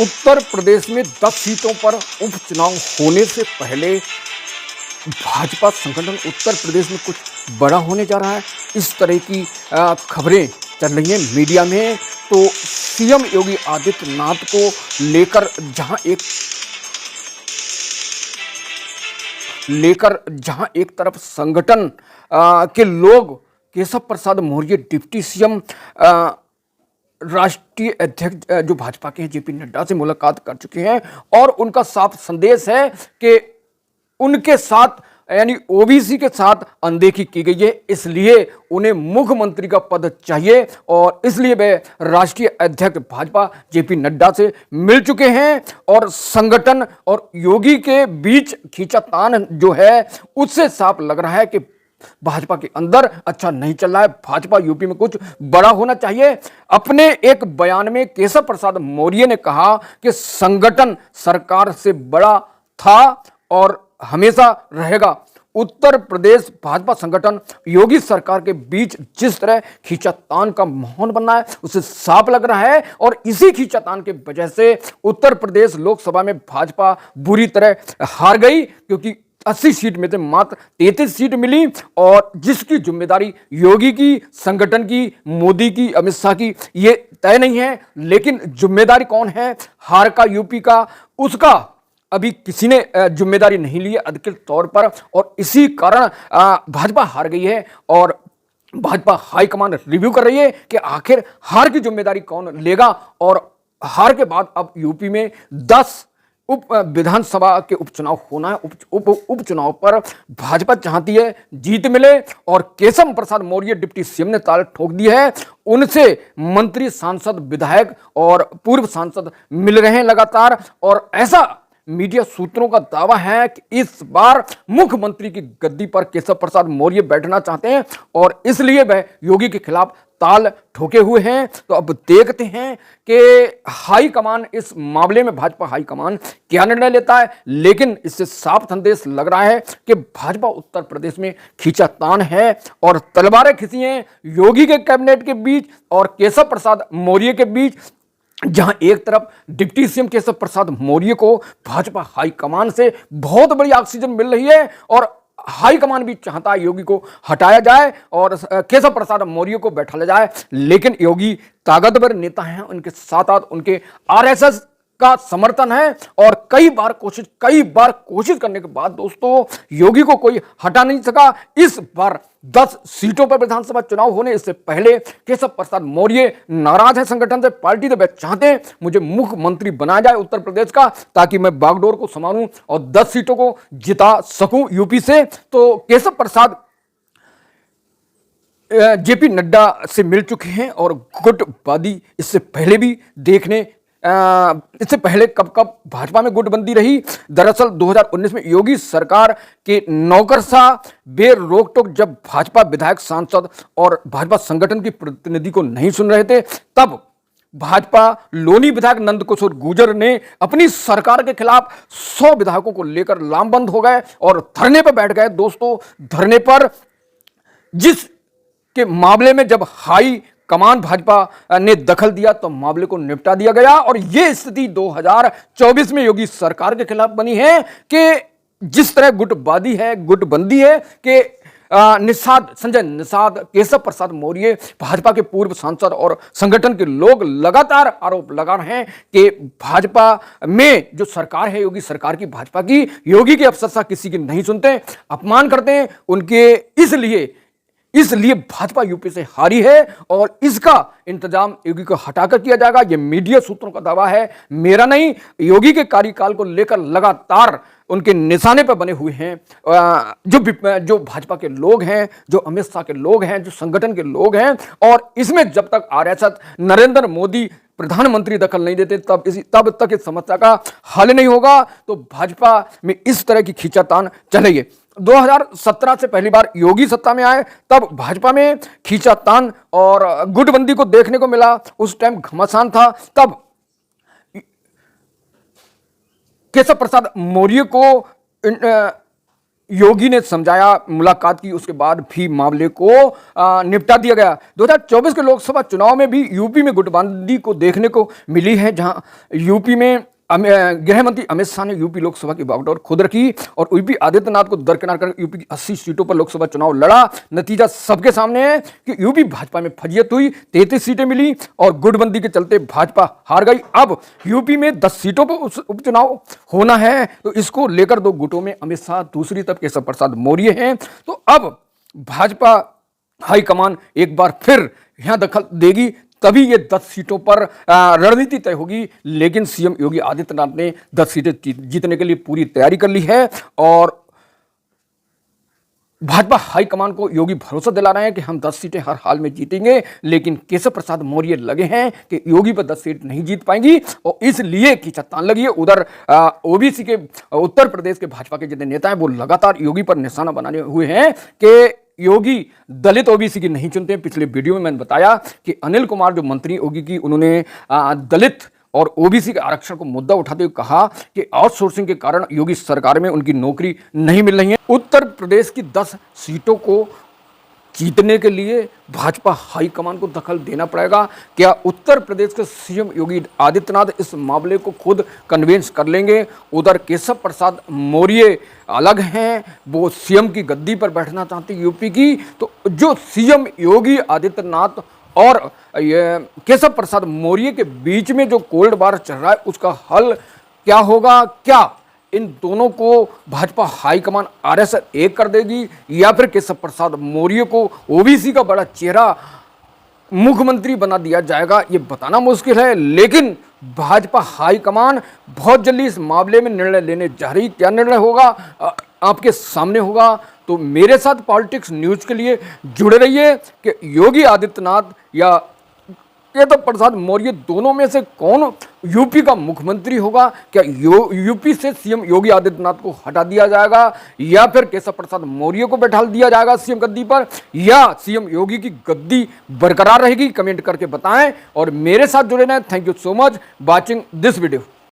उत्तर प्रदेश में 10 सीटों पर उपचुनाव होने से पहले भाजपा संगठन उत्तर प्रदेश में कुछ बड़ा होने जा रहा है। इस तरह की खबरें चल रही हैं मीडिया में। तो सीएम योगी आदित्यनाथ को लेकर जहां एक तरफ संगठन के लोग केशव प्रसाद मौर्य डिप्टी सीएम राष्ट्रीय अध्यक्ष जो भाजपा के हैं जेपी नड्डा से मुलाकात कर चुके हैं और उनका साफ संदेश है कि उनके साथ यानी ओबीसी के साथ अनदेखी की गई है, इसलिए उन्हें मुख्यमंत्री का पद चाहिए और इसलिए वे राष्ट्रीय अध्यक्ष भाजपा जेपी नड्डा से मिल चुके हैं। और संगठन और योगी के बीच खींचातान जो है उससे साफ लग रहा है कि भाजपा के अंदर अच्छा नहीं चल रहा है। भाजपा यूपी में कुछ बड़ा होना चाहिए। अपने एक बयान में केशव प्रसाद मौर्य ने कहा कि संगठन सरकार से बड़ा था और हमेशा रहेगा। उत्तर प्रदेश भाजपा संगठन योगी सरकार के बीच जिस तरह खींचातान का माहौल बना है उससे साफ लग रहा है और इसी खींचातान के वजह से उत्तर प्रदेश लोकसभा में भाजपा बुरी तरह हार गई, क्योंकि 80 सीट में से मात्र 33 सीट मिली और जिसकी जिम्मेदारी योगी की, संगठन की, मोदी की, अमित शाह की ये तय नहीं है। लेकिन जिम्मेदारी कौन है हार का यूपी का, उसका अभी किसी ने जिम्मेदारी नहीं ली है अधिकृत तौर पर और इसी कारण भाजपा हार गई है और भाजपा हाईकमान रिव्यू कर रही है कि आखिर हार की जिम्मेदारी कौन लेगा। और हार के बाद अब यूपी में 10 विधानसभा के उपचुनाव होना है। उपचुनाव पर भाजपा चाहती है जीत मिले और केशव प्रसाद मौर्य डिप्टी सीएम ने ताल ठोक दी है। उनसे मंत्री, सांसद, विधायक और पूर्व सांसद मिल रहे हैं लगातार और ऐसा मीडिया सूत्रों का दावा है कि इस बार मुख्यमंत्री की गद्दी पर केशव प्रसाद मौर्य बैठना चाहते हैं और इसलिए वह योगी के खिलाफ ताल ठोके हुए हैं। तो अब देखते हैं कि हाईकमान इस मामले में भाजपा हाईकमान क्या निर्णय लेता है, लेकिन इससे साफ संदेश लग रहा है कि भाजपा उत्तर प्रदेश में खींचातान है और तलवारें खिंची हैं योगी के कैबिनेट के बीच और केशव प्रसाद मौर्य के बीच। जहां एक तरफ डिप्टी सीएम केशव प्रसाद मौर्य को भाजपा हाईकमान से बहुत बड़ी ऑक्सीजन मिल रही है और हाईकमान भी चाहता है योगी को हटाया जाए और केशव प्रसाद मौर्य को बैठाया जाए, लेकिन योगी ताकतवर नेता हैं, उनके साथ उनके आरएसएस का समर्थन है और कई बार कोशिश करने के बाद दोस्तों योगी को कोई हटा नहीं सका। इस बार 10 सीटों पर विधानसभा चुनाव होने इससे पहले केशव प्रसाद मौर्य नाराज है संगठन से, पार्टी से। वे चाहते हैं मुझे मुख्यमंत्री बनाया जाए उत्तर प्रदेश का, ताकि मैं बागडोर को संभालूं और 10 सीटों को जिता सकूं यूपी से। तो केशव प्रसाद जेपी नड्डा से मिल चुके हैं और गुटबाजी इससे पहले कब भाजपा में गुटबंदी रही। दरअसल 2019 में योगी सरकार के नौकरशाह बेरोक टोक जब भाजपा विधायक, सांसद और भाजपा संगठन की प्रतिनिधि को नहीं सुन रहे थे, तब भाजपा लोनी विधायक नंदकिशोर गुर्जर ने अपनी सरकार के खिलाफ 100 विधायकों को लेकर लामबंद हो गए और धरने पर बैठ गए। दोस्तों धरने पर जिस के मामले में जब हाई कमान भाजपा ने दखल दिया तो मामले को निपटा दिया गया और यह स्थिति 2024 में योगी सरकार के खिलाफ बनी है कि जिस तरह गुटबंदी है कि संजय निषाद, केशव प्रसाद मौर्य, भाजपा के पूर्व सांसद और संगठन के लोग लगातार आरोप लगा रहे हैं कि भाजपा में जो सरकार है योगी सरकार की, भाजपा की, योगी के अफसरशाह किसी की नहीं सुनते, अपमान करते हैं उनके। इसलिए भाजपा यूपी से हारी है और इसका इंतजाम योगी को हटाकर किया जाएगा। यह मीडिया सूत्रों का दावा है, मेरा नहीं। योगी के कार्यकाल को लेकर लगातार उनके निशाने पर बने हुए हैं जो भाजपा के लोग हैं, जो अमित शाह के लोग हैं, जो संगठन के लोग हैं। और इसमें जब तक आरएसएस, नरेंद्र मोदी प्रधानमंत्री दखल नहीं देते तब तक इस समस्या का हल नहीं होगा। तो भाजपा में इस तरह की खींचातान चलेगी। 2017 से पहली बार योगी सत्ता में आए तब भाजपा में खींचातान और गुटबंदी को देखने को मिला। उस टाइम घमासान था। तब केशव प्रसाद मौर्य को योगी ने समझाया, मुलाकात की, उसके बाद भी मामले को निपटा दिया गया। 2024 के लोकसभा चुनाव में भी यूपी में गुटबाजी को देखने को मिली है, जहां यूपी में गृह मंत्री अमित शाह ने यूपी लोकसभा की बागडोर खुद रखी और योगी आदित्यनाथ को दरकिनार कर यूपी की 80 सीटों पर लोकसभा चुनाव लड़ा। नतीजा सबके सामने है कि यूपी भाजपा में फजीयत हुई, 33 सीटें मिली और गुटबंदी के चलते भाजपा हार गई। अब यूपी में 10 सीटों पर उपचुनाव होना है, तो इसको लेकर दो गुटों में अमित शाह, दूसरी तरफ केशव प्रसाद मौर्य हैं। तो अब भाजपा हाईकमान एक बार फिर यहां दखल देगी, तभी ये 10 सीटों पर रणनीति तय होगी। लेकिन सीएम योगी आदित्यनाथ ने 10 सीटें जीतने के लिए पूरी तैयारी कर ली है और भाजपा हाईकमान को योगी भरोसा दिला रहे हैं कि हम 10 सीटें हर हाल में जीतेंगे। लेकिन केशव प्रसाद मौर्य लगे हैं कि योगी पर 10 सीट नहीं जीत पाएंगी और इसलिए खींचातान लगी है। उधर ओबीसी के उत्तर प्रदेश के भाजपा के जितने नेता हैं वो लगातार योगी पर निशाना बनाने हुए हैं कि योगी दलित ओबीसी की नहीं चुनते। पिछले वीडियो में मैंने बताया कि अनिल कुमार जो मंत्री योगी की, उन्होंने दलित और ओबीसी के आरक्षण को मुद्दा उठाते हुए कहा कि आउटसोर्सिंग के कारण योगी सरकार में उनकी नौकरी नहीं मिल रही है। उत्तर प्रदेश की 10 सीटों को जीतने के लिए भाजपा हाईकमान को दखल देना पड़ेगा। क्या उत्तर प्रदेश के सीएम योगी आदित्यनाथ इस मामले को खुद कन्विंस कर लेंगे? उधर केशव प्रसाद मौर्य अलग हैं, वो सीएम की गद्दी पर बैठना चाहते यूपी की। तो जो सीएम योगी आदित्यनाथ और ये केशव प्रसाद मौर्य के बीच में जो कोल्ड वार चल रहा है, उसका हल क्या होगा? क्या इन दोनों को भाजपा हाईकमान आरएस एक कर देगी या फिर केशव प्रसाद मौर्य को ओबीसी का बड़ा चेहरा मुख्यमंत्री बना दिया जाएगा? ये बताना मुश्किल है, लेकिन भाजपा हाईकमान बहुत जल्दी इस मामले में निर्णय लेने जा रही। क्या निर्णय होगा आपके सामने होगा। तो मेरे साथ पॉलिटिक्स न्यूज के लिए जुड़े रहिए कि योगी आदित्यनाथ या केशव प्रसाद मौर्य दोनों में से कौन यूपी का मुख्यमंत्री होगा? क्या यूपी से सीएम योगी आदित्यनाथ को हटा दिया जाएगा या फिर केशव प्रसाद मौर्य को बैठा दिया जाएगा सीएम गद्दी पर, या सीएम योगी की गद्दी बरकरार रहेगी? कमेंट करके बताएं और मेरे साथ जुड़े रहें। Thank you so much watching this video.